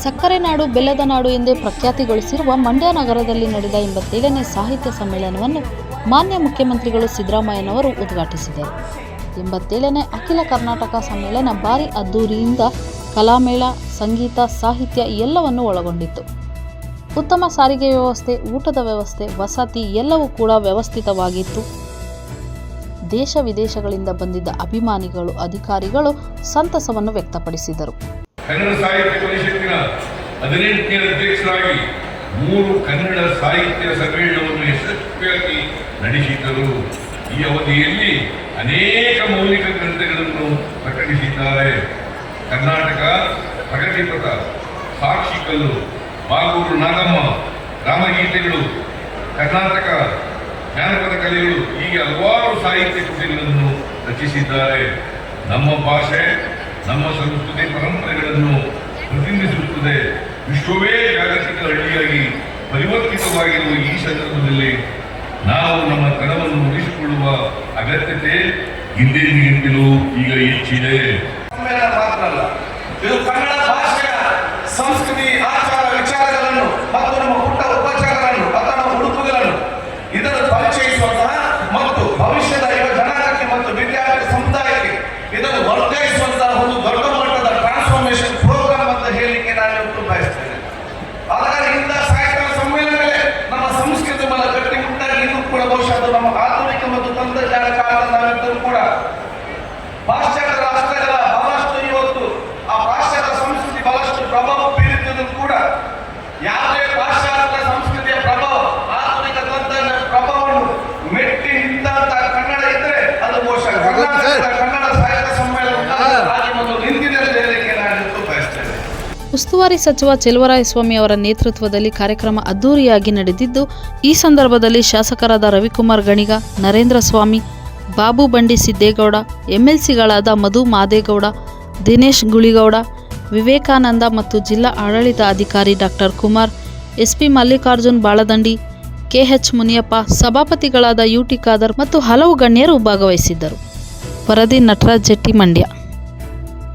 ಸಕ್ಕರೆ ನಾಡು ಬೆಲ್ಲದ ನಾಡು ಎಂದೇ ಪ್ರಖ್ಯಾತಿಗೊಳಿಸಿರುವ ಮಂಡ್ಯ ನಗರದಲ್ಲಿ ನಡೆದ 87ನೇ ಸಾಹಿತ್ಯ ಸಮ್ಮೇಳನವನ್ನು ಮಾನ್ಯ ಮುಖ್ಯಮಂತ್ರಿಗಳು ಸಿದ್ದರಾಮಯ್ಯನವರು ಉದ್ಘಾಟಿಸಿದರು. 87ನೇ ಅಖಿಲ ಕರ್ನಾಟಕ ಸಮ್ಮೇಳನ ಭಾರಿ ಅದ್ದೂರಿಯಿಂದ ಕಲಾಮೇಳ, ಸಂಗೀತ, ಸಾಹಿತ್ಯ ಎಲ್ಲವನ್ನೂ ಒಳಗೊಂಡಿತ್ತು. ಉತ್ತಮ ಸಾರಿಗೆ ವ್ಯವಸ್ಥೆ, ಊಟದ ವ್ಯವಸ್ಥೆ, ವಸತಿ ಎಲ್ಲವೂ ಕೂಡ ವ್ಯವಸ್ಥಿತವಾಗಿತ್ತು. ದೇಶ ವಿದೇಶಗಳಿಂದ ಬಂದಿದ್ದ ಅಭಿಮಾನಿಗಳು, ಅಧಿಕಾರಿಗಳು ಸಂತಸವನ್ನು ವ್ಯಕ್ತಪಡಿಸಿದರು. ಕನ್ನಡ ಸಾಹಿತ್ಯ ಪರಿಷತ್ತಿನ 18ನೇ ಅಧ್ಯಕ್ಷರಾಗಿ 3 ಕನ್ನಡ ಸಾಹಿತ್ಯ ಸಮ್ಮೇಳನವನ್ನು ಯಶಸ್ವಿಯಾಗಿ ನಡೆಸಿದರು. ಈ ಅವಧಿಯಲ್ಲಿ ಅನೇಕ ಮೌಲಿಕ ಗ್ರಂಥಗಳನ್ನು ಪ್ರಕಟಿಸಿದ್ದಾರೆ. ಕರ್ನಾಟಕ ಪ್ರಗತಿಪಥ, ಸಾಕ್ಷಿಕಲ್ಲು, ಬಾಗೂರು ನಾಗಮ್ಮ, ರಾಮಗೀತೆಗಳು, ಕರ್ನಾಟಕ ಜಾನಪದ ಕಲೆಗಳು ಹೀಗೆ ಹಲವಾರು ಸಾಹಿತ್ಯ ಕೃತಿಗಳನ್ನು ರಚಿಸಿದ್ದಾರೆ. ನಮ್ಮ ಭಾಷೆ, ನಮ್ಮ ಸಂಸ್ಕೃತಿ ಪರಂಪರೆಗಳನ್ನು ಪ್ರತಿನಿಧಿಸುತ್ತದೆ. ವಿಶ್ವವೇ ಜಾಗತಿಕ ಹಳ್ಳಿಯಾಗಿ ಪರಿವರ್ತಿತವಾಗಿರುವ ಈ ಸಂದರ್ಭದಲ್ಲಿ ನಾವು ನಮ್ಮ ಕನವನ್ನು ಉಳಿಸಿಕೊಳ್ಳುವ ಅಗತ್ಯತೆ ಹಿಂದಿನಗಿಂತಲೂ ಈಗ ಹೆಚ್ಚಿದೆ. ಮಾತ್ರ ಅಲ್ಲ, ಇದು ಕನ್ನಡ ಭಾಷೆಯ ಸಂಸ್ಕೃತಿ, ಆಚಾರ ವಿಚಾರಗಳನ್ನು ಮತ್ತು ನಮ್ಮ ಪುಟ್ಟ ಉಪಚಾರಗಳನ್ನು ಅಥವಾ ಉಡುಪುಗಳನ್ನು ಇದನ್ನು ಪರಿಚಯಿಸುವಂತಹ ಮತ್ತು ಭವಿಷ್ಯದ ಯುವ ಜನಾಂಗಕ್ಕೆ ಮತ್ತು ವಿದ್ಯಾರ್ಥಿ ಸಮುದಾಯಕ್ಕೆ ಇದನ್ನು ವರ್ಗಾಯಿಸುವಂತಹ ಒಂದು ದೊಡ್ಡ ಮಟ್ಟದ ಟ್ರಾನ್ಸ್ಫಾರ್ಮೇಶನ್ ಪ್ರೋಗ್ರಾಮ್ ಅಂತ ಹೇಳಲಿಕ್ಕೆ ನಾನು ಬಯಸ್ತೇನೆ. ಆದರೆ ಇಂಥ ಸಾಹಿತ್ಯ ಸಮ್ಮೇಳನಗಳೇ ನಮ್ಮ ಸಂಸ್ಕೃತಿ ಬಲ ಗಟ್ಟಿಮುಟ್ಟಾಗಿ ಇನ್ನೂ ಕೂಡ ಬಹುಶಃ ಅದು ನಮ್ಮ ಆಧುನಿಕ ಮತ್ತು ತಂತ್ರಜ್ಞಾನ ಕಾಲದ ನಾವಿದ್ದರೂ ಕೂಡ ಪಾಶ್ಚಾತ್ಯ ರಾಷ್ಟ್ರಗಳ ಬಹಳಷ್ಟು ಇವತ್ತು ಆ ಪಾಶ್ಚಾತ್ಯ ಸಂಸ್ಕೃತಿ ಬಹಳಷ್ಟು ಪ್ರಭಾವ ಬೀರುತ್ತಿದ್ದು ಕೂಡ ಯಾವುದೇ ಪಾಶ್ಚಾತ್ಯ ಸಂಸ್ಕೃತಿಯ ಪ್ರಭಾವ, ಆಧುನಿಕ ತಂತ್ರಜ್ಞಾನ ಪ್ರಭಾವವನ್ನು ಮೆಟ್ಟಿ ನಿಂತಹ ಕನ್ನಡ ಇದ್ದರೆ ಅದು ಬಹುಶಃ ಕನ್ನಡ ಸಾಹಿತ್ಯ ಸಮ್ಮೇಳನ ಆಗಿ ಒಂದು ನಿಂತಿದೆ ಅಂತ ಹೇಳಲಿಕ್ಕೆ ನಾನು ಬಯಸ್ತೇನೆ. ಉಸ್ತುವಾರಿ ಸಚಿವ ಚೆಲುವರಾಯಸ್ವಾಮಿ ಅವರ ನೇತೃತ್ವದಲ್ಲಿ ಕಾರ್ಯಕ್ರಮ ಅದ್ದೂರಿಯಾಗಿ ನಡೆದಿದ್ದು, ಈ ಸಂದರ್ಭದಲ್ಲಿ ಶಾಸಕರಾದ ರವಿಕುಮಾರ್ ಗಣಿಗ, ನರೇಂದ್ರ ಸ್ವಾಮಿ, ಬಾಬು ಬಂಡಿ ಸಿದ್ದೇಗೌಡ, ಎಂಎಲ್ಸಿಗಳಾದ ಮಧು ಮಾದೇಗೌಡ, ದಿನೇಶ್ ಗುಳಿಗೌಡ, ವಿವೇಕಾನಂದ ಮತ್ತು ಜಿಲ್ಲಾ ಆಡಳಿತ ಅಧಿಕಾರಿ doctor Kumar, SP Mallikarjun Baladandi, KH Muniyappa, ಸಭಾಪತಿಗಳಾದ ಯುಟಿ ಖಾದರ್ ಮತ್ತು ಹಲವು ಗಣ್ಯರು ಭಾಗವಹಿಸಿದ್ದರು. ವರದಿ ನಟರಾಜ್ ಜೆಟ್ಟಿ, ಮಂಡ್ಯ.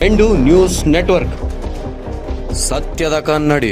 ಎಂಡು ನ್ಯೂಸ್ ನೆಟ್ವರ್ಕ್, ಸತ್ಯದ ಕನ್ನಡಿ.